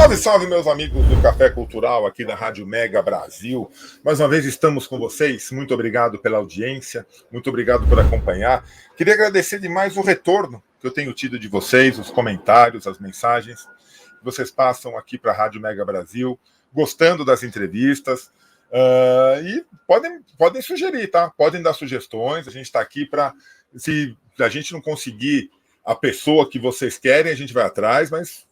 Salve, salve, meus amigos do Café Cultural aqui da Rádio Mega Brasil. Mais uma vez estamos com vocês. Muito obrigado pela audiência, muito obrigado por acompanhar. Queria agradecer demais o retorno que eu tenho tido de vocês, os comentários, as mensagens que vocês passam aqui para a Rádio Mega Brasil, gostando das entrevistas. E podem sugerir, tá? Podem dar sugestões. A gente está aqui para, se a gente não conseguir a pessoa que vocês querem, a gente vai atrás, mas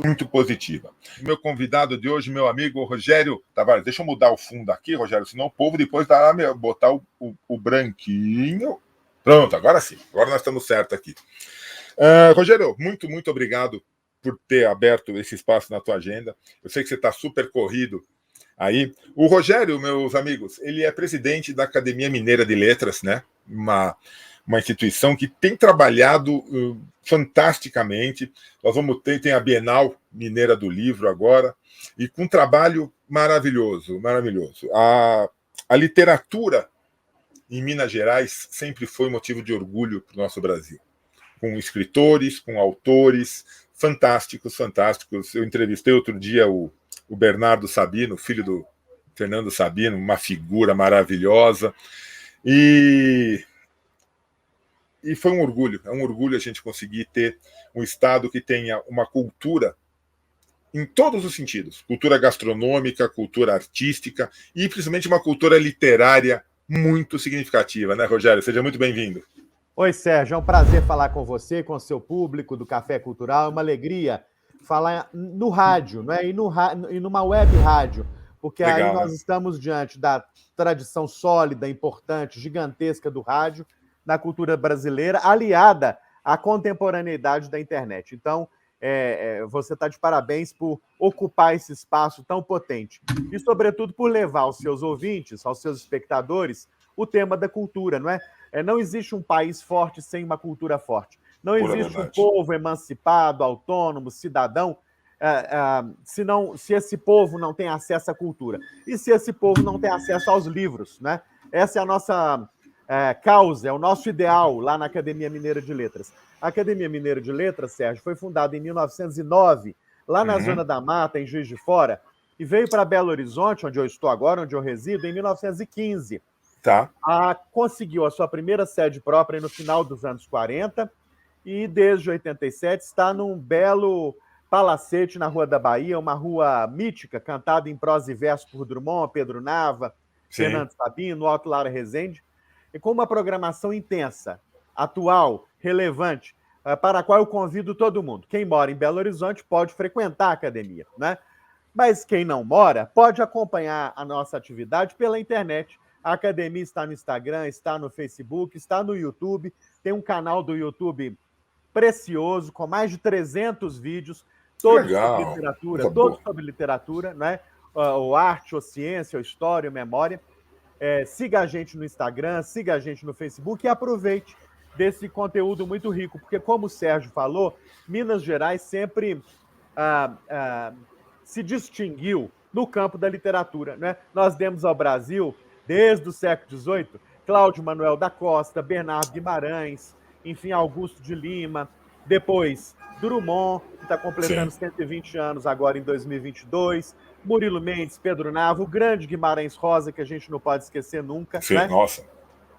muito positiva. Meu convidado de hoje, meu amigo Rogério Tavares. Deixa eu mudar o fundo aqui, Rogério, senão o povo depois dará botar o branquinho. Pronto, agora sim. Agora nós estamos certos aqui. Rogério, muito obrigado por ter aberto esse espaço na tua agenda. Eu sei que você está super corrido aí. O Rogério, meus amigos, ele é presidente da Academia Mineira de Letras, né? Uma instituição que tem trabalhado fantasticamente. Nós vamos tem a Bienal Mineira do Livro agora, e com um trabalho maravilhoso. A literatura em Minas Gerais sempre foi motivo de orgulho para o nosso Brasil, com escritores, com autores fantásticos. Eu entrevistei outro dia o Bernardo Sabino, filho do Fernando Sabino, uma figura maravilhosa, e foi um orgulho, é um orgulho a gente conseguir ter um estado que tenha uma cultura em todos os sentidos, cultura gastronômica, cultura artística e principalmente uma cultura literária muito significativa, né, Rogério? Seja muito bem-vindo. Oi, Sérgio, é um prazer falar com você, com o seu público do Café Cultural, é uma alegria falar no rádio, né? E numa web rádio, porque legal, aí nós estamos diante da tradição sólida, importante, gigantesca do rádio, na cultura brasileira, aliada à contemporaneidade da internet. Então, você está de parabéns por ocupar esse espaço tão potente. E, sobretudo, por levar aos seus ouvintes, aos seus espectadores, o tema da cultura, não é? Não existe um país forte sem uma cultura forte. Não existe um povo emancipado, autônomo, cidadão, se esse povo não tem acesso à cultura. E se esse povo não tem acesso aos livros, né? Essa é a nossa causa, é o nosso ideal lá na Academia Mineira de Letras. A Academia Mineira de Letras, Sérgio, foi fundada em 1909, lá na Zona da Mata, em Juiz de Fora, e veio para Belo Horizonte, onde eu estou agora, onde eu resido, em 1915. Tá. Conseguiu a sua primeira sede própria no final dos anos 40 e, desde 87, está num belo palacete na Rua da Bahia, uma rua mítica, cantada em prosa e verso por Drummond, Pedro Nava, Fernando Sabino, Otto Lara Rezende, e com uma programação intensa, atual, relevante, para a qual eu convido todo mundo. Quem mora em Belo Horizonte pode frequentar a academia, né? Mas quem não mora pode acompanhar a nossa atividade pela internet. A academia está no Instagram, está no Facebook, está no YouTube. Tem um canal do YouTube precioso, com mais de 300 vídeos, todos sobre literatura, né? Ou arte, ou ciência, ou história, ou memória. Siga a gente no Instagram, siga a gente no Facebook e aproveite desse conteúdo muito rico, porque, como o Sérgio falou, Minas Gerais sempre se distinguiu no campo da literatura, né? Nós demos ao Brasil, desde o século XVIII, Cláudio Manuel da Costa, Bernardo Guimarães, enfim, Augusto de Lima, depois Drummond, que está completando 120 anos agora em 2022, Murilo Mendes, Pedro Nava, o grande Guimarães Rosa, que a gente não pode esquecer nunca. Sim, né? Nossa.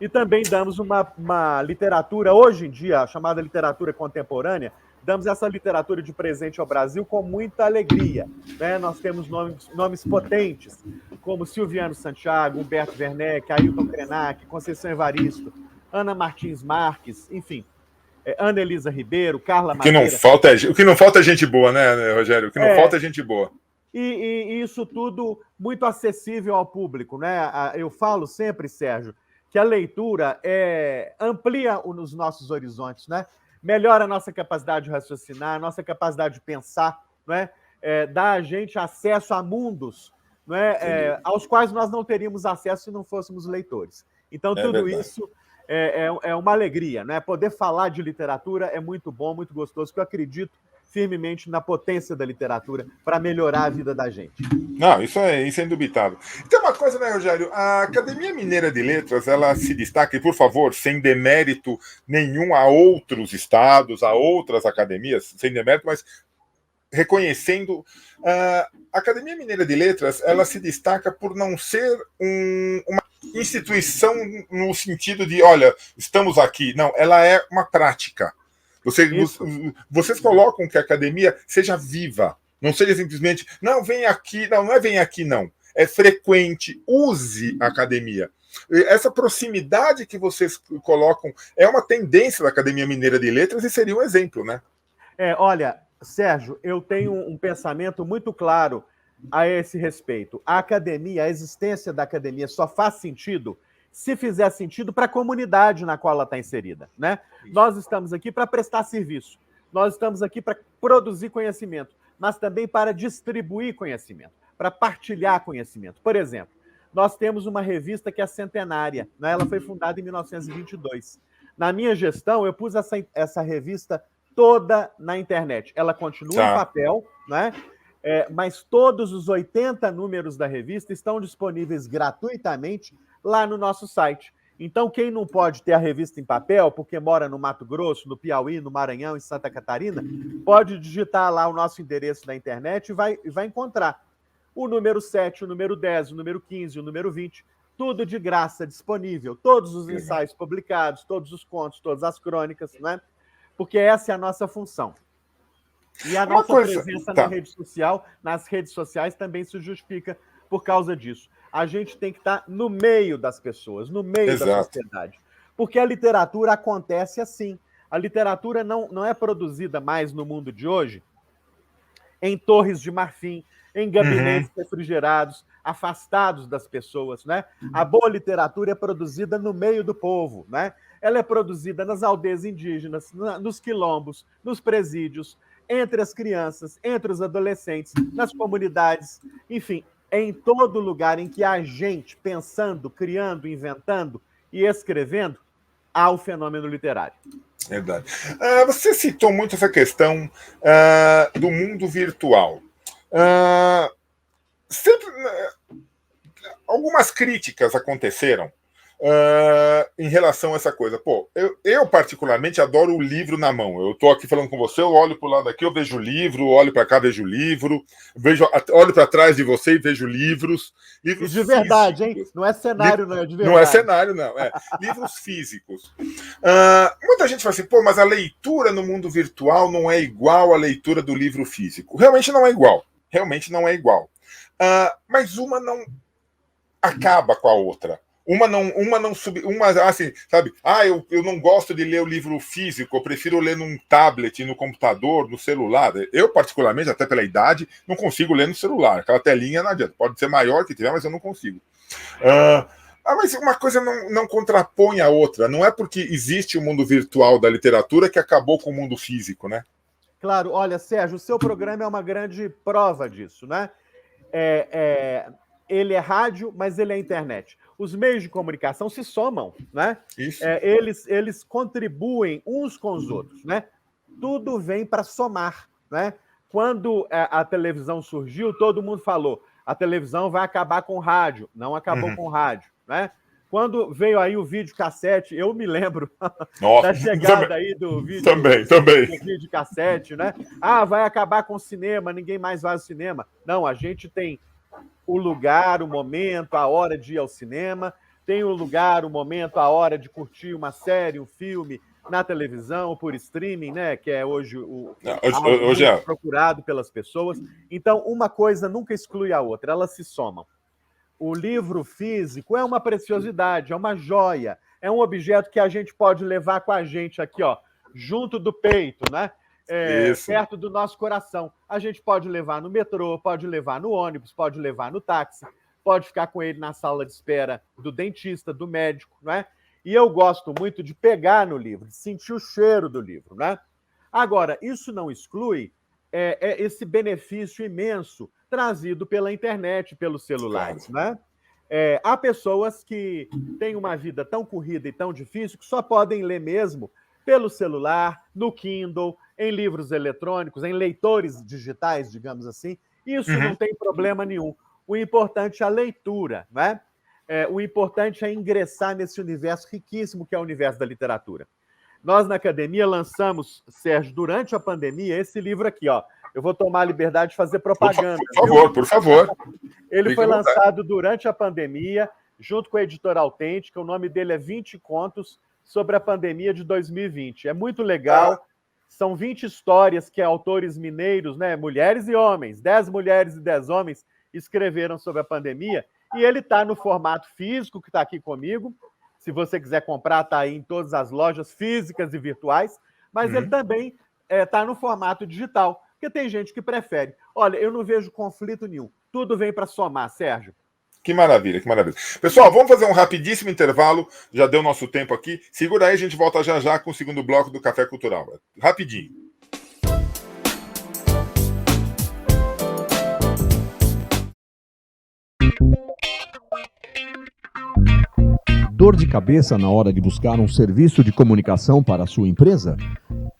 E também damos uma literatura, hoje em dia, chamada literatura contemporânea, damos essa literatura de presente ao Brasil com muita alegria. Né? Nós temos nomes potentes, como Silviano Santiago, Humberto Werneck, Ailton Krenak, Conceição Evaristo, Ana Martins Marques, enfim, Ana Elisa Ribeiro, Carla Madeira. O que não falta é gente boa, né, Rogério? O que não falta é gente boa. E isso tudo muito acessível ao público, né? Eu falo sempre, Sérgio, que a leitura amplia os nossos horizontes, né? Melhora a nossa capacidade de raciocinar, a nossa capacidade de pensar, né? Dá a gente acesso a mundos, né? Aos quais nós não teríamos acesso se não fôssemos leitores. Então, tudo isso é uma alegria, né? Poder falar de literatura é muito bom, muito gostoso, porque eu acredito firmemente na potência da literatura para melhorar a vida da gente. Não, isso é indubitável. Tem uma coisa, né, Rogério? A Academia Mineira de Letras, ela se destaca, e por favor, sem demérito nenhum a outros estados, a outras academias, sem demérito, mas reconhecendo... a Academia Mineira de Letras, ela se destaca por não ser uma instituição no sentido de, olha, estamos aqui. Não, ela é uma prática. Vocês colocam que a academia seja viva, não seja simplesmente, não, vem aqui, não é vem aqui, não. É frequente, use a academia. Essa proximidade que vocês colocam é uma tendência da Academia Mineira de Letras e seria um exemplo, né? Olha, Sérgio, eu tenho um pensamento muito claro a esse respeito. A academia, a existência da academia só faz sentido se fizer sentido para a comunidade na qual ela está inserida, né? Nós estamos aqui para prestar serviço, nós estamos aqui para produzir conhecimento, mas também para distribuir conhecimento, para partilhar conhecimento. Por exemplo, nós temos uma revista que é centenária, né? Ela foi fundada em 1922. Na minha gestão, eu pus essa revista toda na internet. Ela continua em papel, né? Mas todos os 80 números da revista estão disponíveis gratuitamente lá no nosso site. Então, quem não pode ter a revista em papel, porque mora no Mato Grosso, no Piauí, no Maranhão, em Santa Catarina, pode digitar lá o nosso endereço da internet e vai encontrar o número 7, o número 10, o número 15, o número 20, tudo de graça, disponível. Todos os ensaios publicados, todos os contos, todas as crônicas, né? Porque essa é a nossa função. E a nossa presença na rede social, nas redes sociais, também se justifica por causa disso. A gente tem que estar no meio das pessoas, no meio da sociedade. Porque a literatura acontece assim. A literatura não é produzida mais no mundo de hoje em torres de marfim, em gabinetes refrigerados, afastados das pessoas, né? A boa literatura é produzida no meio do povo, né? Ela é produzida nas aldeias indígenas, nos quilombos, nos presídios, entre as crianças, entre os adolescentes, nas comunidades, enfim, em todo lugar em que há gente pensando, criando, inventando e escrevendo, há o fenômeno literário. Verdade. Você citou muito essa questão do mundo virtual. Sempre, algumas críticas aconteceram em relação a essa coisa. Pô, eu particularmente adoro o livro na mão. Eu estou aqui falando com você, eu olho para o lado aqui, eu vejo o livro, olho para cá, vejo o livro, olho para trás de você e vejo livros de verdade, físicos. Hein? Não é cenário, não, é de verdade. Não é cenário, não. Livros físicos. Muita gente fala assim, pô, mas a leitura no mundo virtual não é igual à leitura do livro físico. Realmente não é igual. Realmente não é igual. Mas uma não acaba com a outra. Uma assim, sabe? Eu não gosto de ler o livro físico, eu prefiro ler num tablet, no computador, no celular. Eu, particularmente, até pela idade, não consigo ler no celular. Aquela telinha não adianta. Pode ser maior que tiver, mas eu não consigo. Mas uma coisa não contrapõe a outra. Não é porque existe o mundo virtual da literatura que acabou com o mundo físico, né? Claro. Olha, Sérgio, o seu programa é uma grande prova disso, né? Ele é rádio, mas ele é internet. Os meios de comunicação se somam, né? Isso. Eles contribuem uns com os outros, né? Tudo vem para somar, né? Quando a televisão surgiu, todo mundo falou, a televisão vai acabar com o rádio. Não acabou com o rádio, né? Quando veio aí o videocassete, eu me lembro da chegada aí do videocassete, né? Vai acabar com o cinema, ninguém mais vai ao cinema. Não, a gente tem o lugar, o momento, a hora de ir ao cinema, tem o lugar, o momento, a hora de curtir uma série, um filme na televisão, por streaming, né? Que é hoje hoje é procurado pelas pessoas. Então, uma coisa nunca exclui a outra, elas se somam. O livro físico é uma preciosidade, é uma joia, é um objeto que a gente pode levar com a gente aqui, ó, junto do peito, né? Perto do nosso coração. A gente pode levar no metrô, pode levar no ônibus, pode levar no táxi, pode ficar com ele na sala de espera do dentista, do médico, né? E eu gosto muito de pegar no livro, de sentir o cheiro do livro, né? Agora, isso não exclui esse benefício imenso trazido pela internet, pelos celulares, né? Há pessoas que têm uma vida tão corrida e tão difícil que só podem ler mesmo pelo celular, no Kindle, em livros eletrônicos, em leitores digitais, digamos assim. Isso não tem problema nenhum. O importante é a leitura, né? O importante é ingressar nesse universo riquíssimo que é o universo da literatura. Nós, na academia, lançamos, Sérgio, durante a pandemia, esse livro aqui, ó. Eu vou tomar a liberdade de fazer propaganda. Por favor. Ele foi lançado durante a pandemia, junto com a editora Autêntica. O nome dele é 20 Contos sobre a Pandemia de 2020. É muito legal. São 20 histórias que autores mineiros, né, mulheres e homens, 10 mulheres e 10 homens, escreveram sobre a pandemia. E ele está no formato físico, que está aqui comigo. Se você quiser comprar, está aí em todas as lojas físicas e virtuais. Mas ele também está no formato digital, porque tem gente que prefere. Olha, eu não vejo conflito nenhum. Tudo vem para somar, Sérgio. Que maravilha, que maravilha. Pessoal, vamos fazer um rapidíssimo intervalo. Já deu nosso tempo aqui. Segura aí, a gente volta já já com o segundo bloco do Café Cultural. Rapidinho. Dor de cabeça na hora de buscar um serviço de comunicação para a sua empresa?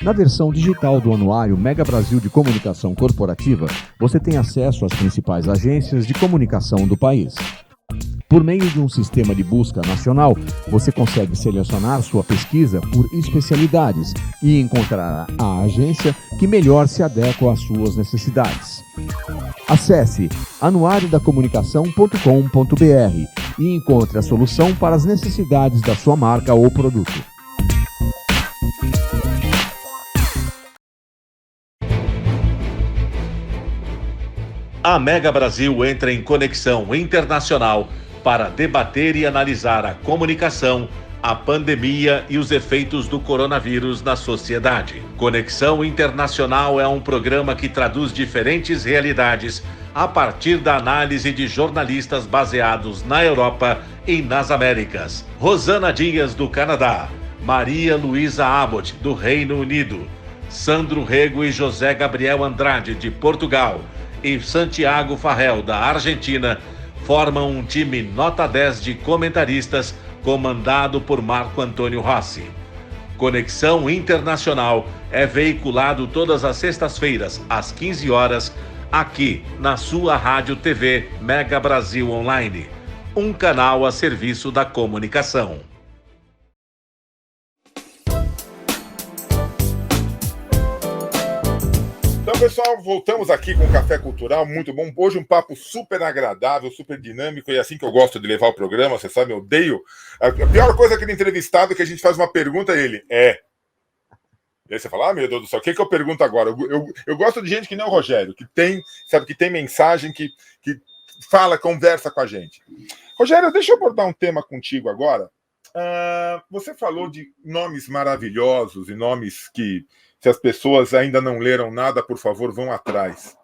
Na versão digital do anuário Mega Brasil de Comunicação Corporativa, você tem acesso às principais agências de comunicação do país. Por meio de um sistema de busca nacional, você consegue selecionar sua pesquisa por especialidades e encontrar a agência que melhor se adequa às suas necessidades. Acesse anuariodacomunicação.com.br e encontre a solução para as necessidades da sua marca ou produto. A Mega Brasil entra em conexão internacional para debater e analisar a comunicação, a pandemia e os efeitos do coronavírus na sociedade. Conexão Internacional é um programa que traduz diferentes realidades a partir da análise de jornalistas baseados na Europa e nas Américas. Rosana Dias, do Canadá, Maria Luísa Abbott, do Reino Unido, Sandro Rego e José Gabriel Andrade, de Portugal, e Santiago Farrell, da Argentina, formam um time nota 10 de comentaristas comandado por Marco Antônio Rossi. Conexão Internacional é veiculado todas as sextas-feiras, às 15 horas, aqui na sua Rádio TV Mega Brasil Online, um canal a serviço da comunicação. Então, pessoal, voltamos aqui com o Café Cultural, muito bom. Hoje um papo super agradável, super dinâmico, e é assim que eu gosto de levar o programa, você sabe, eu odeio. A pior coisa é aquele entrevistado é que a gente faz uma pergunta e ele E aí você fala, meu Deus do céu, o que eu pergunto agora? Eu gosto de gente que nem o Rogério, que tem, sabe, que tem mensagem, que fala, conversa com a gente. Rogério, deixa eu abordar um tema contigo agora. Você falou de nomes maravilhosos e nomes que, se as pessoas ainda não leram nada, por favor, vão atrás.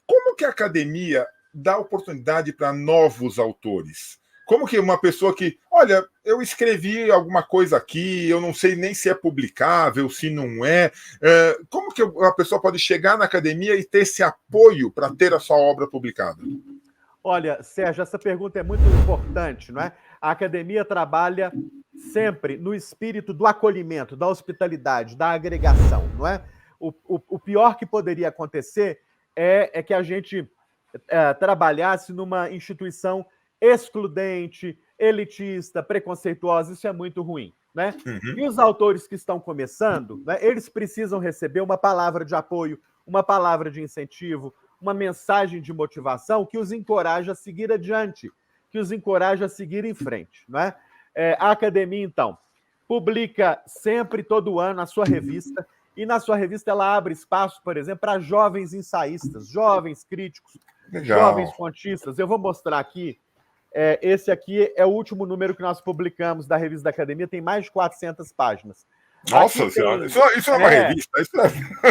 Como que a academia dá oportunidade para novos autores? Como que uma pessoa que, olha, eu escrevi alguma coisa aqui, eu não sei nem se é publicável, se não é. Como que a pessoa pode chegar na academia e ter esse apoio para ter a sua obra publicada? Olha, Sérgio, essa pergunta é muito importante, não é? A academia trabalha sempre no espírito do acolhimento, da hospitalidade, da agregação, não é? O pior que poderia acontecer é que a gente trabalhasse numa instituição excludente, elitista, preconceituosa. Isso é muito ruim, né? Uhum. E os autores que estão começando, né, eles precisam receber uma palavra de apoio, uma palavra de incentivo, uma mensagem de motivação que os encoraje a seguir adiante, que os encoraje a seguir em frente, não é? A academia, então, publica sempre, todo ano, a sua revista, e na sua revista ela abre espaço, por exemplo, para jovens ensaístas, jovens críticos, legal, jovens contistas. Eu vou mostrar aqui. Esse aqui é o último número que nós publicamos da revista da academia, tem mais de 400 páginas. Nossa senhora, isso é uma revista? Isso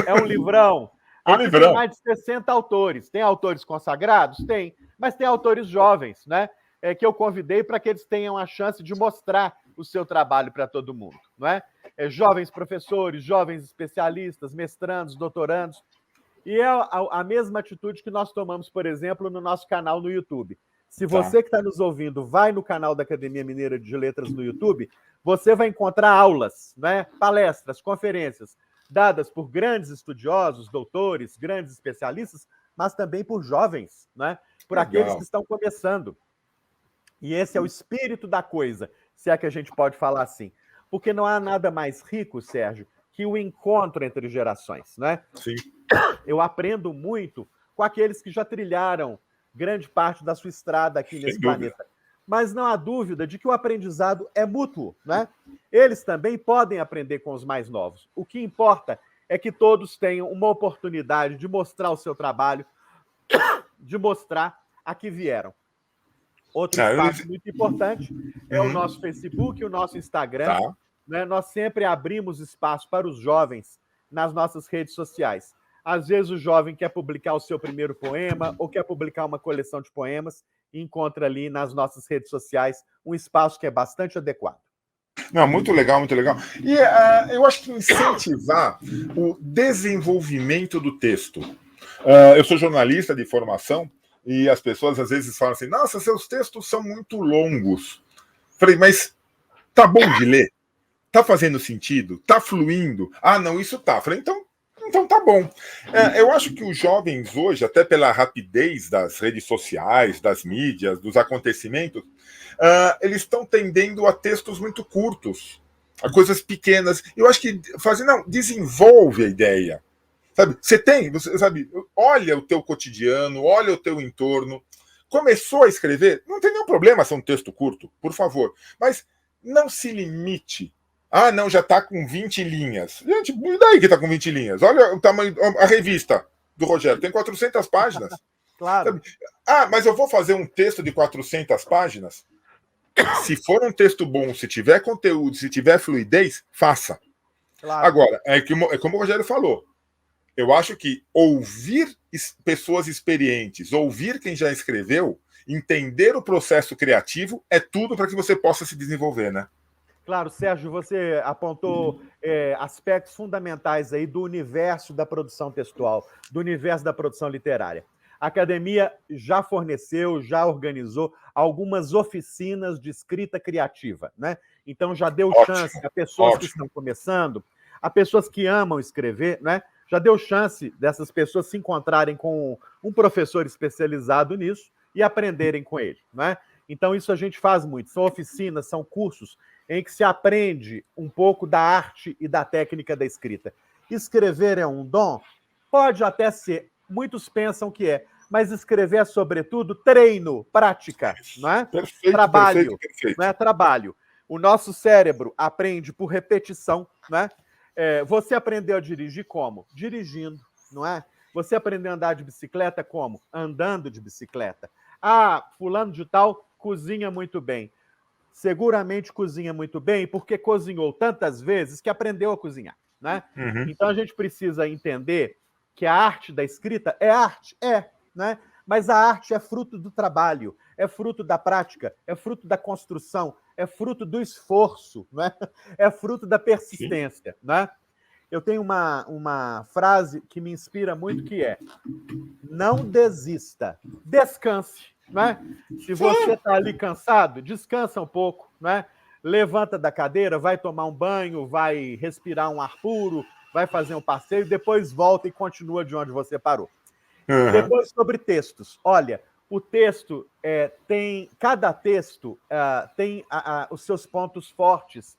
é um livrão. Aqui tem mais de 60 autores. Tem autores consagrados? Tem. Mas tem autores jovens, né? Que eu convidei para que eles tenham a chance de mostrar o seu trabalho para todo mundo, não é? Jovens professores, jovens especialistas, mestrandos, doutorandos. E é a mesma atitude que nós tomamos, por exemplo, no nosso canal no YouTube. Se você que está nos ouvindo vai no canal da Academia Mineira de Letras no YouTube, você vai encontrar aulas, né? Palestras, conferências, dadas por grandes estudiosos, doutores, grandes especialistas, mas também por jovens, né? Por aqueles que estão começando. E esse é o espírito da coisa, se é que a gente pode falar assim. Porque não há nada mais rico, Sérgio, que o encontro entre gerações, né? Sim. Eu aprendo muito com aqueles que já trilharam grande parte da sua estrada aqui nesse planeta. Mas não há dúvida de que o aprendizado é mútuo, né? Eles também podem aprender com os mais novos. O que importa é que todos tenham uma oportunidade de mostrar o seu trabalho, de mostrar a que vieram. Outro espaço muito importante é o nosso Facebook, o nosso Instagram. Tá. Né? Nós sempre abrimos espaço para os jovens nas nossas redes sociais. Às vezes o jovem quer publicar o seu primeiro poema ou quer publicar uma coleção de poemas e encontra ali nas nossas redes sociais um espaço que é bastante adequado. Não, muito legal, muito legal. E eu acho que incentivar o desenvolvimento do texto. Eu sou jornalista de formação e as pessoas às vezes falam assim, nossa, seus textos são muito longos. Falei, mas tá bom de ler? Tá fazendo sentido? Tá fluindo? Ah, não, isso tá. Falei, então tá bom. Eu acho que os jovens hoje, até pela rapidez das redes sociais, das mídias, dos acontecimentos, eles estão tendendo a textos muito curtos, a coisas pequenas. Eu acho que desenvolve a ideia. Sabe? Você sabe, olha o teu cotidiano, olha o teu entorno. Começou a escrever, não tem nenhum problema ser um texto curto, por favor. Mas não se limite. Ah, não, já está com 20 linhas. Gente, e daí que está com 20 linhas? Olha o tamanho, a revista do Rogério, tem 400 páginas. Claro. Ah, mas eu vou fazer um texto de 400 páginas? Se for um texto bom, se tiver conteúdo, se tiver fluidez, faça. Claro. Agora, é como o Rogério falou, eu acho que ouvir pessoas experientes, ouvir quem já escreveu, entender o processo criativo é tudo para que você possa se desenvolver, né? Claro, Sérgio, você apontou aspectos fundamentais aí do universo da produção textual, do universo da produção literária. A academia já forneceu, já organizou algumas oficinas de escrita criativa, né? Então já deu chance a pessoas que estão começando, a pessoas que amam escrever, né? Já deu chance dessas pessoas se encontrarem com um professor especializado nisso e aprenderem com ele, né? Então isso a gente faz muito. São oficinas, são cursos em que se aprende um pouco da arte e da técnica da escrita. Escrever é um dom? Pode até ser. Muitos pensam que é. Mas escrever é, sobretudo, treino, prática, não é? Perfeito, trabalho, perfeito. Não é? Trabalho. O nosso cérebro aprende por repetição, não é? Você aprendeu a dirigir como? Dirigindo, não é? Você aprendeu a andar de bicicleta como? Andando de bicicleta. Ah, fulano de tal cozinha muito bem. Seguramente cozinha muito bem porque cozinhou tantas vezes que aprendeu a cozinhar, né? Uhum. Então a gente precisa entender que a arte da escrita é arte, né? Mas a arte é fruto do trabalho, é fruto da prática, é fruto da construção, é fruto do esforço, né? É fruto da persistência, né? Eu tenho uma frase que me inspira muito que é: não desista, descanse. Né? Se você está ali cansado, descansa um pouco, né? Levanta da cadeira, vai tomar um banho, vai respirar um ar puro, vai fazer um passeio, depois volta e continua de onde você parou. Uhum. Depois, sobre textos. Olha, o texto cada texto tem os seus pontos fortes,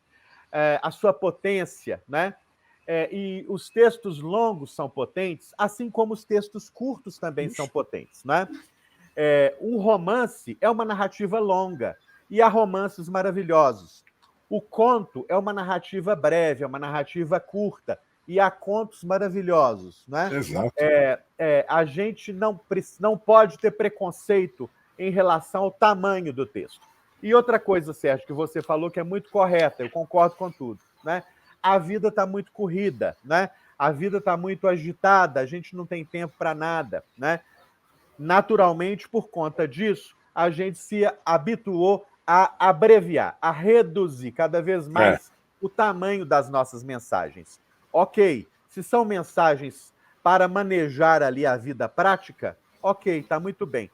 a sua potência, né? E os textos longos são potentes, assim como os textos curtos também são potentes, né? Um romance é uma narrativa longa e há romances maravilhosos. O conto é uma narrativa breve, é uma narrativa curta e há contos maravilhosos, né? Exato. A gente não pode ter preconceito em relação ao tamanho do texto. E outra coisa, Sérgio, que você falou que é muito correta, eu concordo com tudo, né? A vida está muito corrida, né? A vida está muito agitada, a gente não tem tempo para nada, né? Naturalmente, por conta disso, a gente se habituou a abreviar, a reduzir cada vez mais o tamanho das nossas mensagens. Ok, se são mensagens para manejar ali a vida prática, ok, está muito bem.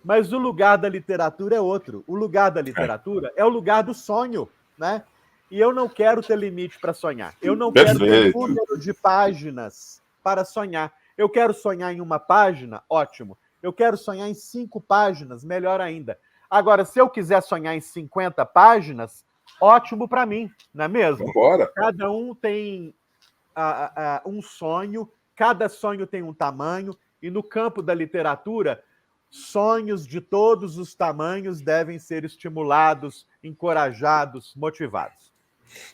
Mas o lugar da literatura é outro. O lugar da literatura é o lugar do sonho, né? E eu não quero ter limite para sonhar. Eu não quero ter número de páginas para sonhar. Eu quero sonhar em uma página, ótimo. Eu quero sonhar em 5 páginas, melhor ainda. Agora, se eu quiser sonhar em 50 páginas, ótimo para mim, não é mesmo? Vambora. Cada um tem um sonho, cada sonho tem um tamanho, e no campo da literatura, sonhos de todos os tamanhos devem ser estimulados, encorajados, motivados.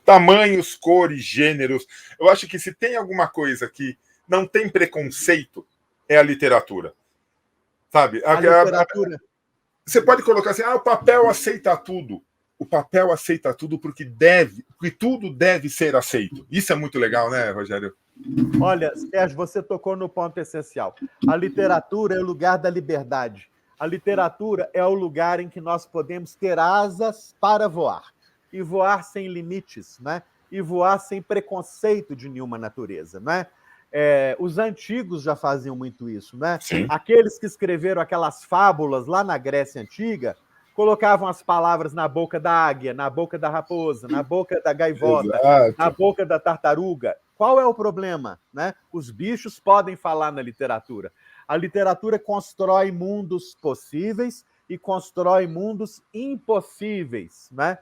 Tamanhos, cores, gêneros. Eu acho que se tem alguma coisa que não tem preconceito, é a literatura. Sabe? A literatura... Você pode colocar assim, o papel aceita tudo. O papel aceita tudo porque tudo deve ser aceito. Isso é muito legal, né, Rogério? Olha, Sérgio, você tocou no ponto essencial. A literatura é o lugar da liberdade. A literatura é o lugar em que nós podemos ter asas para voar. E voar sem limites, né? E voar sem preconceito de nenhuma natureza, né? Os antigos já faziam muito isso, né? Sim. Aqueles que escreveram aquelas fábulas lá na Grécia Antiga colocavam as palavras na boca da águia, na boca da raposa, na boca da gaivota, Exato. na boca da tartaruga. Qual é o problema, né? Os bichos podem falar na literatura. A literatura constrói mundos possíveis e constrói mundos impossíveis, né?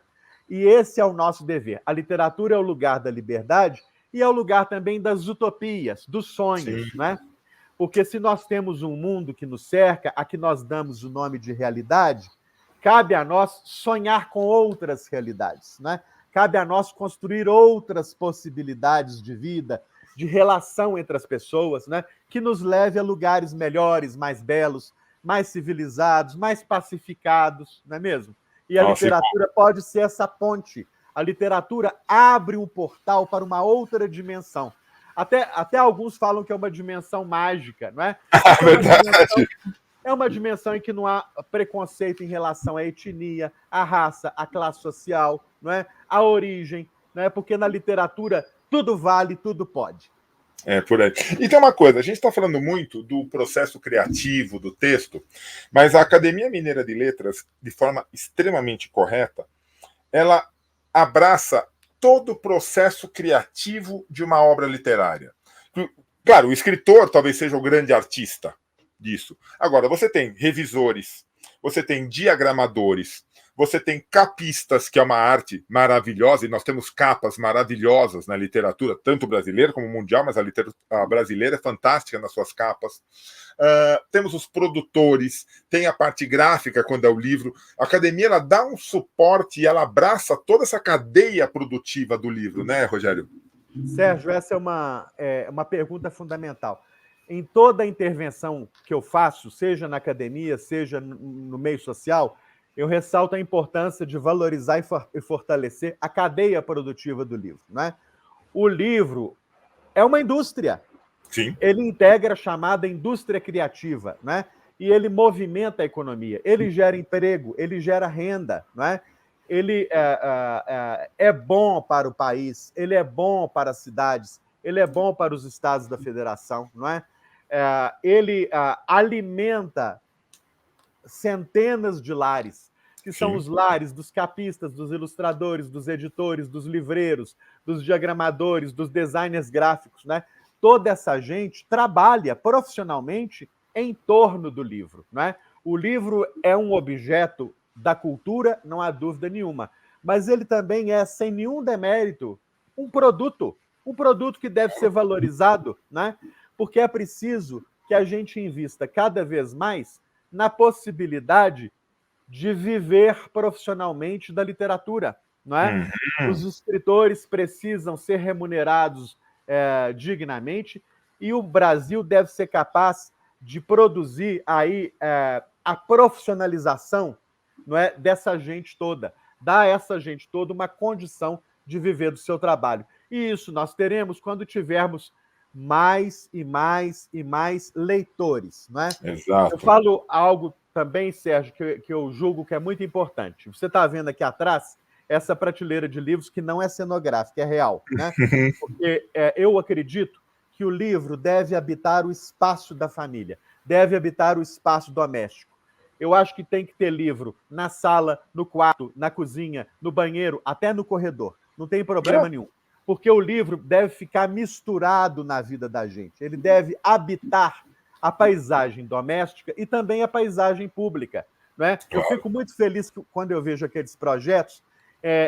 E esse é o nosso dever. A literatura é o lugar da liberdade e é o lugar também das utopias, dos sonhos, né? Porque se nós temos um mundo que nos cerca, a que nós damos o nome de realidade, cabe a nós sonhar com outras realidades, né? Cabe a nós construir outras possibilidades de vida, de relação entre as pessoas, né? Que nos leve a lugares melhores, mais belos, mais civilizados, mais pacificados, não é mesmo? E a literatura pode ser essa ponte. A literatura abre um portal para uma outra dimensão. Até alguns falam que é uma dimensão mágica, não é? É uma dimensão em que não há preconceito em relação à etnia, à raça, à classe social, não é? À origem, não é? Porque na literatura tudo vale, tudo pode. É, por aí. E tem uma coisa, a gente está falando muito do processo criativo, do texto, mas a Academia Mineira de Letras, de forma extremamente correta, ela abraça todo o processo criativo de uma obra literária. Claro, o escritor talvez seja o grande artista disso. Agora, você tem revisores, você tem diagramadores, você tem capistas, que é uma arte maravilhosa, e nós temos capas maravilhosas na literatura, tanto brasileira como mundial, mas a brasileira é fantástica nas suas capas. Temos os produtores, tem a parte gráfica quando é o livro. A academia ela dá um suporte e ela abraça toda essa cadeia produtiva do livro, né, Rogério? Sérgio, essa é uma pergunta fundamental. Em toda intervenção que eu faço, seja na academia, seja no meio social, eu ressalto a importância de valorizar e fortalecer a cadeia produtiva do livro, né? O livro é uma indústria. Sim. Ele integra a chamada indústria criativa, né? E ele movimenta a economia. Ele gera emprego, ele gera renda, né? Ele é bom para o país, ele é bom para as cidades, ele é bom para os estados da federação, não é? Ele alimenta centenas de lares, que são os lares dos capistas, dos ilustradores, dos editores, dos livreiros, dos diagramadores, dos designers gráficos, né? Toda essa gente trabalha profissionalmente em torno do livro, né? O livro é um objeto da cultura, não há dúvida nenhuma, mas ele também é, sem nenhum demérito, um produto que deve ser valorizado, né? Porque é preciso que a gente invista cada vez mais na possibilidade de viver profissionalmente da literatura, não é? Os escritores precisam ser remunerados dignamente e o Brasil deve ser capaz de produzir aí a profissionalização, não é, dessa gente toda, dar a essa gente toda uma condição de viver do seu trabalho. E isso nós teremos quando tivermos mais e mais e mais leitores, não é? Exato. Eu falo algo também, Sérgio, que eu julgo que é muito importante. Você está vendo aqui atrás essa prateleira de livros que não é cenográfica, é real, né? Porque eu acredito que o livro deve habitar o espaço da família, deve habitar o espaço doméstico. Eu acho que tem que ter livro na sala, no quarto, na cozinha, no banheiro, até no corredor. Não tem problema nenhum. Porque o livro deve ficar misturado na vida da gente. Ele deve habitar a paisagem doméstica e também a paisagem pública, não é? Eu fico muito feliz quando eu vejo aqueles projetos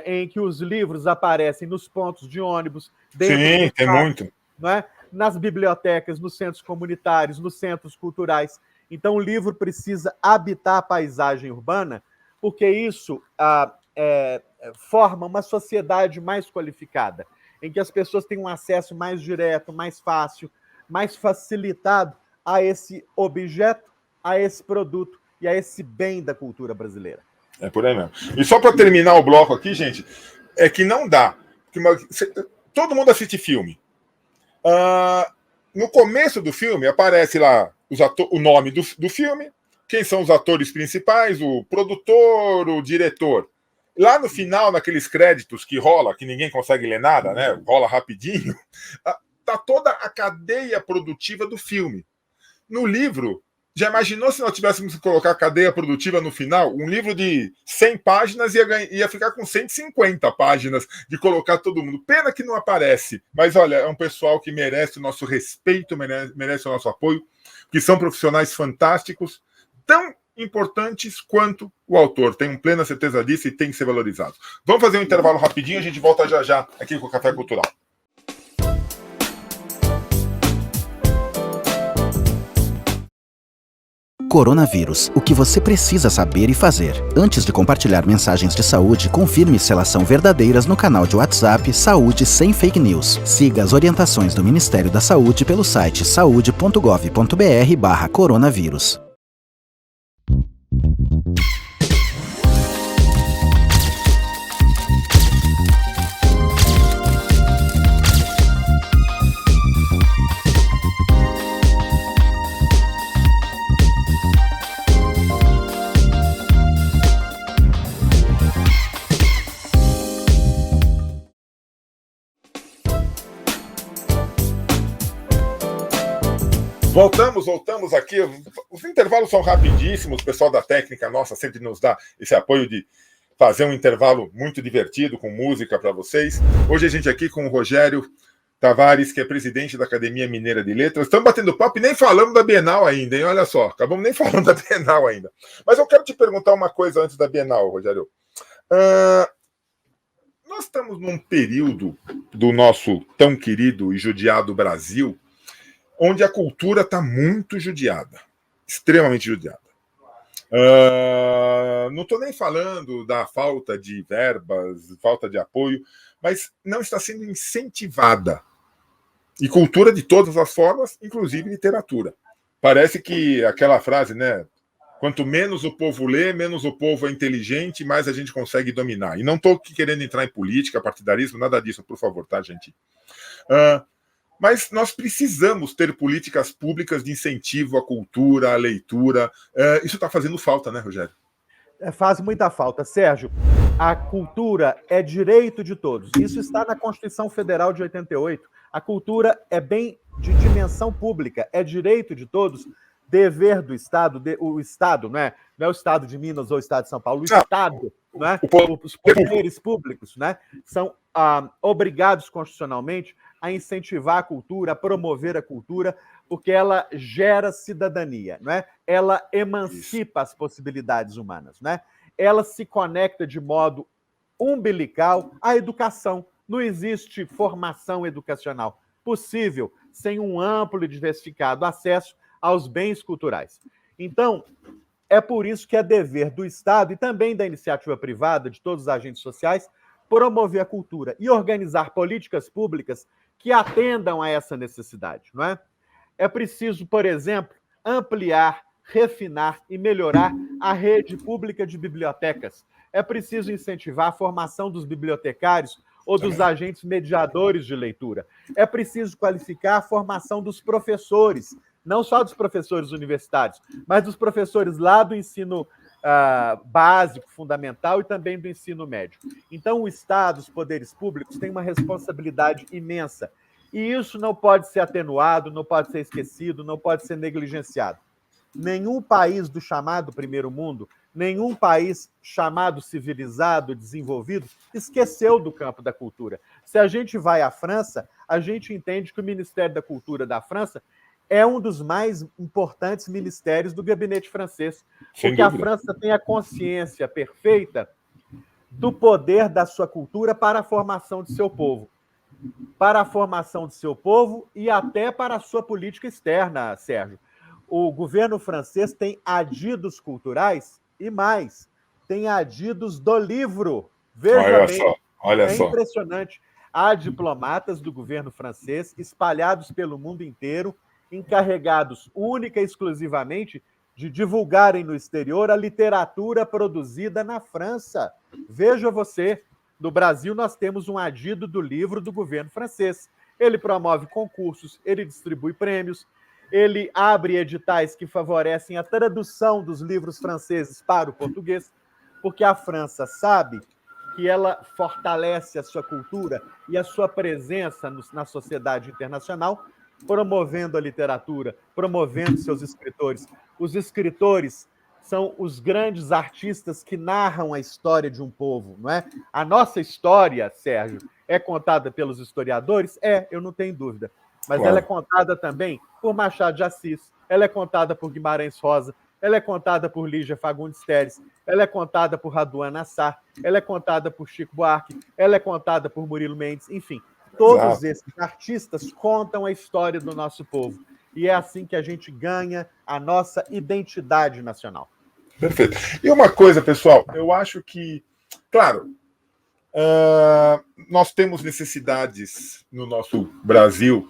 em que os livros aparecem nos pontos de ônibus, dentro Sim, tem muito. Não é? Nas bibliotecas, nos centros comunitários, nos centros culturais. Então, o livro precisa habitar a paisagem urbana, porque isso forma uma sociedade mais qualificada, em que as pessoas têm um acesso mais direto, mais fácil, mais facilitado a esse objeto, a esse produto e a esse bem da cultura brasileira. É por aí mesmo. E só para terminar o bloco aqui, gente, é que não dá. Todo mundo assiste filme. No começo do filme aparece lá o nome do filme, quem são os atores principais, o produtor, o diretor. Lá no final, naqueles créditos que rola, que ninguém consegue ler nada, né? Rola rapidinho, tá toda a cadeia produtiva do filme. No livro, já imaginou se nós tivéssemos que colocar a cadeia produtiva no final? Um livro de 100 páginas ia ficar com 150 páginas de colocar todo mundo. Pena que não aparece. Mas, olha, é um pessoal que merece o nosso respeito, merece o nosso apoio, que são profissionais fantásticos, tão importantes quanto o autor. Tenho plena certeza disso e tem que ser valorizado. Vamos fazer um intervalo rapidinho, a gente volta já já aqui com o Café Cultural. Coronavírus, o que você precisa saber e fazer. Antes de compartilhar mensagens de saúde, confirme se elas são verdadeiras no canal de WhatsApp Saúde Sem Fake News. Siga as orientações do Ministério da Saúde pelo site saude.gov.br/coronavírus. Voltamos aqui. Os intervalos são rapidíssimos. O pessoal da técnica nossa sempre nos dá esse apoio de fazer um intervalo muito divertido, com música para vocês. Hoje a gente aqui com o Rogério Tavares, que é presidente da Academia Mineira de Letras. Estamos batendo papo e nem falamos da Bienal ainda, hein? Olha só, acabamos nem falando da Bienal ainda. Mas eu quero te perguntar uma coisa antes da Bienal, Rogério. Nós estamos num período do nosso tão querido e judiado Brasil, onde a cultura está muito judiada, extremamente judiada. Não estou nem falando da falta de verbas, falta de apoio, mas não está sendo incentivada. E cultura de todas as formas, inclusive literatura. Parece que aquela frase, né? Quanto menos o povo lê, menos o povo é inteligente, mais a gente consegue dominar. E não estou querendo entrar em política, partidarismo, nada disso, por favor, tá, gente? Mas nós precisamos ter políticas públicas de incentivo à cultura, à leitura. Isso está fazendo falta, né, Rogério? Faz muita falta. Sérgio, a cultura é direito de todos. Isso está na Constituição Federal de 88. A cultura é bem de dimensão pública, é direito de todos, dever do Estado, o Estado, não é o Estado de Minas ou o Estado de São Paulo, o Estado, não é? Os poderes públicos, né, são obrigados constitucionalmente a incentivar a cultura, a promover a cultura, porque ela gera cidadania, não é? Ela emancipa as possibilidades humanas, não é? Ela se conecta de modo umbilical à educação. Não existe formação educacional possível sem um amplo e diversificado acesso aos bens culturais. Então, é por isso que é dever do Estado e também da iniciativa privada, de todos os agentes sociais, promover a cultura e organizar políticas públicas que atendam a essa necessidade, não é? É preciso, por exemplo, ampliar, refinar e melhorar a rede pública de bibliotecas. É preciso incentivar a formação dos bibliotecários ou dos agentes mediadores de leitura. É preciso qualificar a formação dos professores, não só dos professores universitários, mas dos professores lá do ensino básico, fundamental e também do ensino médio. Então, o Estado, os poderes públicos têm uma responsabilidade imensa. E isso não pode ser atenuado, não pode ser esquecido, não pode ser negligenciado. Nenhum país do chamado primeiro mundo, nenhum país chamado civilizado, desenvolvido, esqueceu do campo da cultura. Se a gente vai à França, a gente entende que o Ministério da Cultura da França é um dos mais importantes ministérios do gabinete francês, porque a França tem a consciência perfeita do poder da sua cultura para a formação de seu povo. Para a formação de seu povo e até para a sua política externa, Sérgio. O governo francês tem adidos culturais e mais, tem adidos do livro. Veja bem, olha só. Impressionante. Há diplomatas do governo francês espalhados pelo mundo inteiro, encarregados única e exclusivamente de divulgarem no exterior a literatura produzida na França. Veja você, no Brasil nós temos um adido do livro do governo francês. Ele promove concursos, ele distribui prêmios, ele abre editais que favorecem a tradução dos livros franceses para o português, porque a França sabe que ela fortalece a sua cultura e a sua presença na sociedade internacional, promovendo a literatura, promovendo seus escritores. Os escritores são os grandes artistas que narram a história de um povo, não é? A nossa história, Sérgio, é contada pelos historiadores? Eu não tenho dúvida. Mas ela é contada também por Machado de Assis, ela é contada por Guimarães Rosa, ela é contada por Lígia Fagundes Telles, ela é contada por Raduan Nassar, ela é contada por Chico Buarque, ela é contada por Murilo Mendes, enfim. Todos esses artistas contam a história do nosso povo. E é assim que a gente ganha a nossa identidade nacional. Perfeito. E uma coisa, pessoal, eu acho que, claro, nós temos necessidades no nosso Brasil,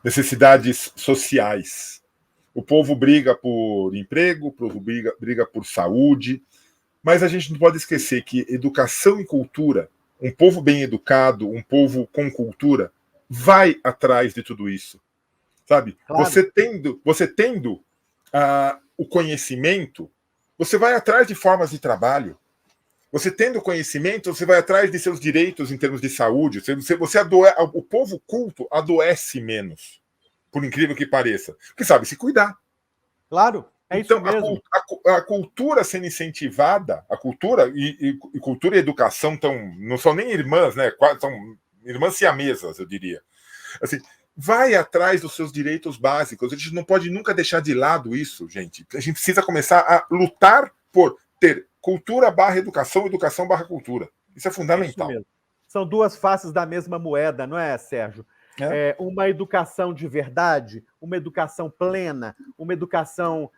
necessidades sociais. O povo briga por emprego, o povo briga por saúde, mas a gente não pode esquecer que educação e cultura, um povo bem educado, um povo com cultura, vai atrás de tudo isso, sabe? Claro. Você tendo o conhecimento, você vai atrás de formas de trabalho. Você tendo conhecimento, você vai atrás de seus direitos em termos de saúde. O povo culto adoece menos, por incrível que pareça, porque sabe se cuidar. Claro, é isso então, mesmo. A cultura sendo incentivada, a cultura e cultura e educação não são nem irmãs, né? São irmãs siamesas, eu diria. Assim, vai atrás dos seus direitos básicos. A gente não pode nunca deixar de lado isso, gente. A gente precisa começar a lutar por ter cultura / educação, educação / cultura. Isso é fundamental. Isso mesmo. São duas faces da mesma moeda, não é, Sérgio? Uma educação de verdade, uma educação plena, uma educação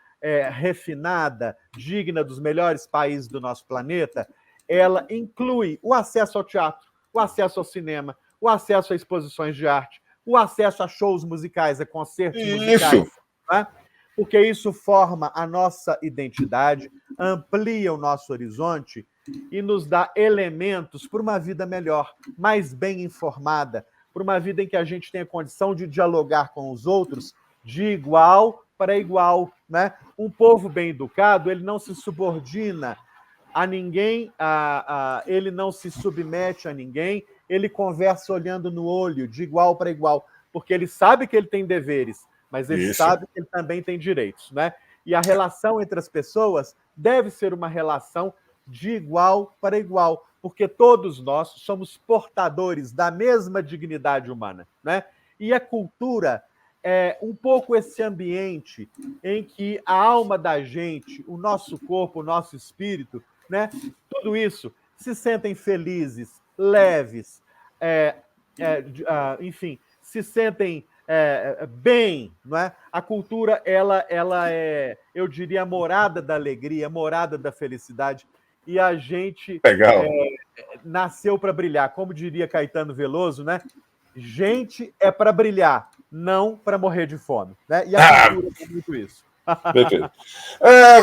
refinada, digna dos melhores países do nosso planeta, ela inclui o acesso ao teatro, o acesso ao cinema, o acesso a exposições de arte, o acesso a shows musicais, a concertos musicais. Né? Porque isso forma a nossa identidade, amplia o nosso horizonte e nos dá elementos para uma vida melhor, mais bem informada, para uma vida em que a gente tenha condição de dialogar com os outros de igual para igual. Né? Um povo bem educado, ele não se subordina a ninguém, ele não se submete a ninguém, ele conversa olhando no olho, de igual para igual, porque ele sabe que ele tem deveres, mas ele sabe que ele também tem direitos. Né? E a relação entre as pessoas deve ser uma relação de igual para igual, porque todos nós somos portadores da mesma dignidade humana. Né? E a cultura é um pouco esse ambiente em que a alma da gente, o nosso corpo, o nosso espírito, né? Tudo isso se sentem felizes, leves, enfim, se sentem bem, não é? A cultura, ela é, eu diria, a morada da alegria, a morada da felicidade, e a gente nasceu para brilhar, como diria Caetano Veloso, né? Gente é para brilhar, não para morrer de fome, né? E a cultura é muito isso. Perfeito.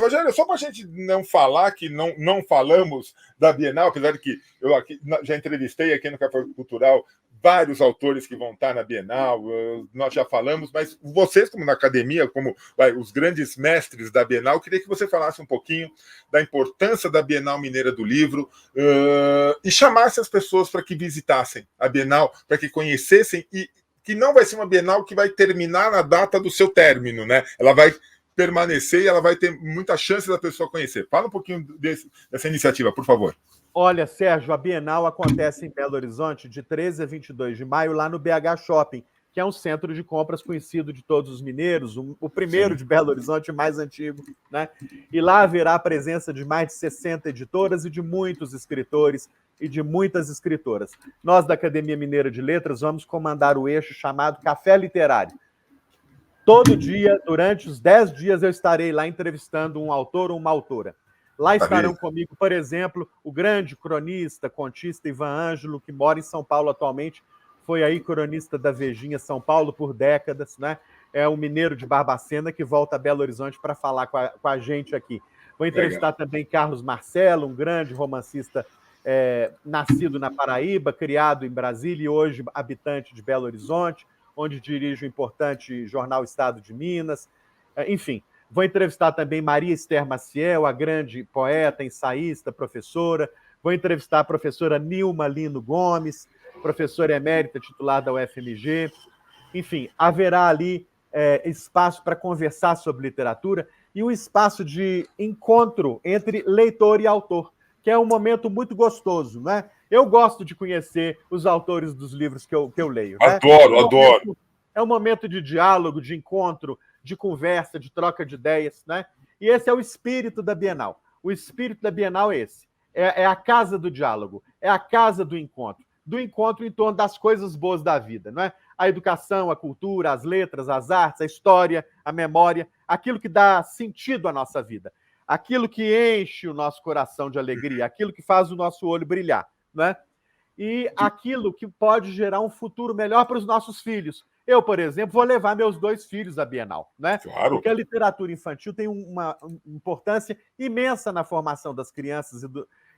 Rogério, só para a gente não falar que não falamos da Bienal, apesar de que eu aqui já entrevistei aqui no Café Cultural vários autores que vão estar na Bienal, nós já falamos, mas vocês, como na academia, como os grandes mestres da Bienal, eu queria que você falasse um pouquinho da importância da Bienal Mineira do Livro e chamasse as pessoas para que visitassem a Bienal, para que conhecessem, e que não vai ser uma Bienal que vai terminar na data do seu término, né? Ela vai permanecer e ela vai ter muita chance da pessoa conhecer. Fala um pouquinho dessa iniciativa, por favor. Olha, Sérgio, a Bienal acontece em Belo Horizonte de 13 a 22 de maio, lá no BH Shopping, que é um centro de compras conhecido de todos os mineiros, o primeiro de Belo Horizonte, mais antigo, né? E lá haverá a presença de mais de 60 editoras e de muitos escritores, e de muitas escritoras. Nós, da Academia Mineira de Letras, vamos comandar o eixo chamado Café Literário. Todo dia, durante os 10 dias, eu estarei lá entrevistando um autor ou uma autora. Lá estarão comigo, por exemplo, o grande cronista, contista Ivan Ângelo, que mora em São Paulo atualmente, foi aí cronista da Vejinha São Paulo por décadas, né? É um mineiro de Barbacena que volta a Belo Horizonte para falar com a gente aqui. Vou entrevistar também Carlos Marcelo, um grande romancista nascido na Paraíba, criado em Brasília e hoje habitante de Belo Horizonte, onde dirige o importante jornal Estado de Minas. Enfim, vou entrevistar também Maria Esther Maciel, a grande poeta, ensaísta, professora. Vou entrevistar a professora Nilma Lino Gomes, professora emérita titular da UFMG. Enfim, haverá ali espaço para conversar sobre literatura e um espaço de encontro entre leitor e autor, que é um momento muito gostoso, né? Eu gosto de conhecer os autores dos livros que eu leio. Né? Adoro. É um momento de diálogo, de encontro, de conversa, de troca de ideias, né? E esse é o espírito da Bienal. O espírito da Bienal é esse. É a casa do diálogo, é a casa do encontro em torno das coisas boas da vida, não é? A educação, a cultura, as letras, as artes, a história, a memória, aquilo que dá sentido à nossa vida, aquilo que enche o nosso coração de alegria, aquilo que faz o nosso olho brilhar, né? E aquilo que pode gerar um futuro melhor para os nossos filhos. Eu, por exemplo, vou levar meus 2 filhos à Bienal, né? Claro. Porque a literatura infantil tem uma importância imensa na formação das crianças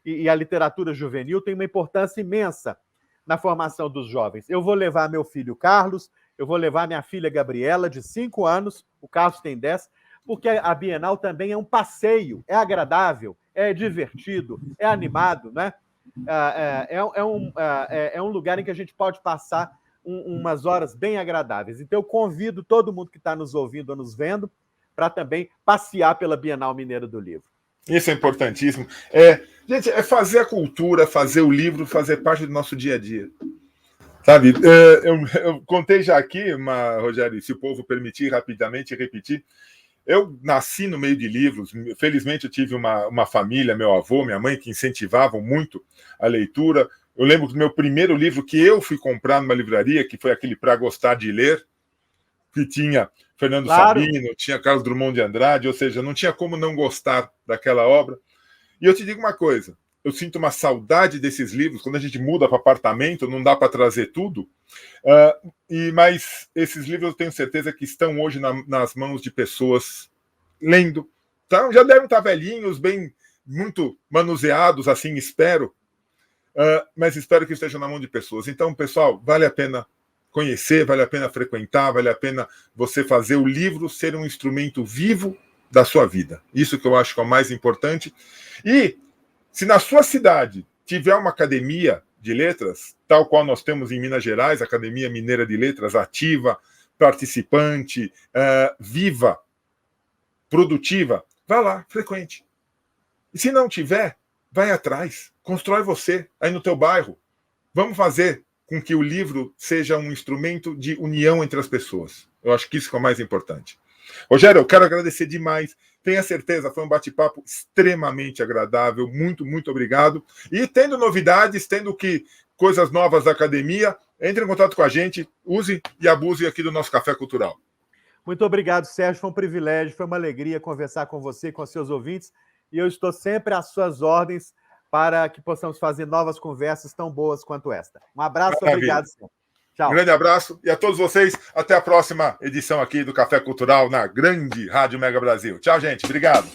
e a literatura juvenil tem uma importância imensa na formação dos jovens. Eu vou levar meu filho Carlos, eu vou levar minha filha Gabriela, de 5 anos, o Carlos tem 10, porque a Bienal também é um passeio, é agradável, é divertido, é animado, né? É um lugar em que a gente pode passar umas horas bem agradáveis. Então, eu convido todo mundo que está nos ouvindo ou nos vendo para também passear pela Bienal Mineira do Livro. Isso é importantíssimo. Gente, é fazer a cultura, fazer o livro, fazer parte do nosso dia a dia. Sabe, eu contei já aqui, Rogério, se o povo permitir rapidamente repetir, eu nasci no meio de livros. Felizmente eu tive uma família, meu avô, minha mãe, que incentivavam muito a leitura. Eu lembro do meu primeiro livro que eu fui comprar numa livraria, que foi aquele Pra Gostar de Ler, que tinha Fernando Sabino, tinha Carlos Drummond de Andrade, ou seja, não tinha como não gostar daquela obra. E eu te digo uma coisa, eu sinto uma saudade desses livros. Quando a gente muda para apartamento, não dá para trazer tudo, mas esses livros eu tenho certeza que estão hoje nas mãos de pessoas lendo. Então, já devem estar velhinhos, muito manuseados, assim, espero, mas espero que estejam na mão de pessoas. Então, pessoal, vale a pena conhecer, vale a pena frequentar, vale a pena você fazer o livro ser um instrumento vivo da sua vida. Isso que eu acho que é o mais importante. E se na sua cidade tiver uma academia de letras, tal qual nós temos em Minas Gerais, a Academia Mineira de Letras, ativa, participante, viva, produtiva, vá lá, frequente. E se não tiver, vai atrás, constrói você aí no teu bairro. Vamos fazer com que o livro seja um instrumento de união entre as pessoas. Eu acho que isso que é o mais importante. Rogério, eu quero agradecer demais. Tenha certeza, foi um bate-papo extremamente agradável. Muito, muito obrigado. E tendo novidades, tendo coisas novas da academia, entre em contato com a gente, use e abuse aqui do nosso Café Cultural. Muito obrigado, Sérgio. Foi um privilégio, foi uma alegria conversar com você e com seus ouvintes. E eu estou sempre às suas ordens para que possamos fazer novas conversas tão boas quanto esta. Um abraço, obrigado. Tchau. Um grande abraço e a todos vocês, até a próxima edição aqui do Café Cultural na grande Rádio Mega Brasil. Tchau, gente. Obrigado.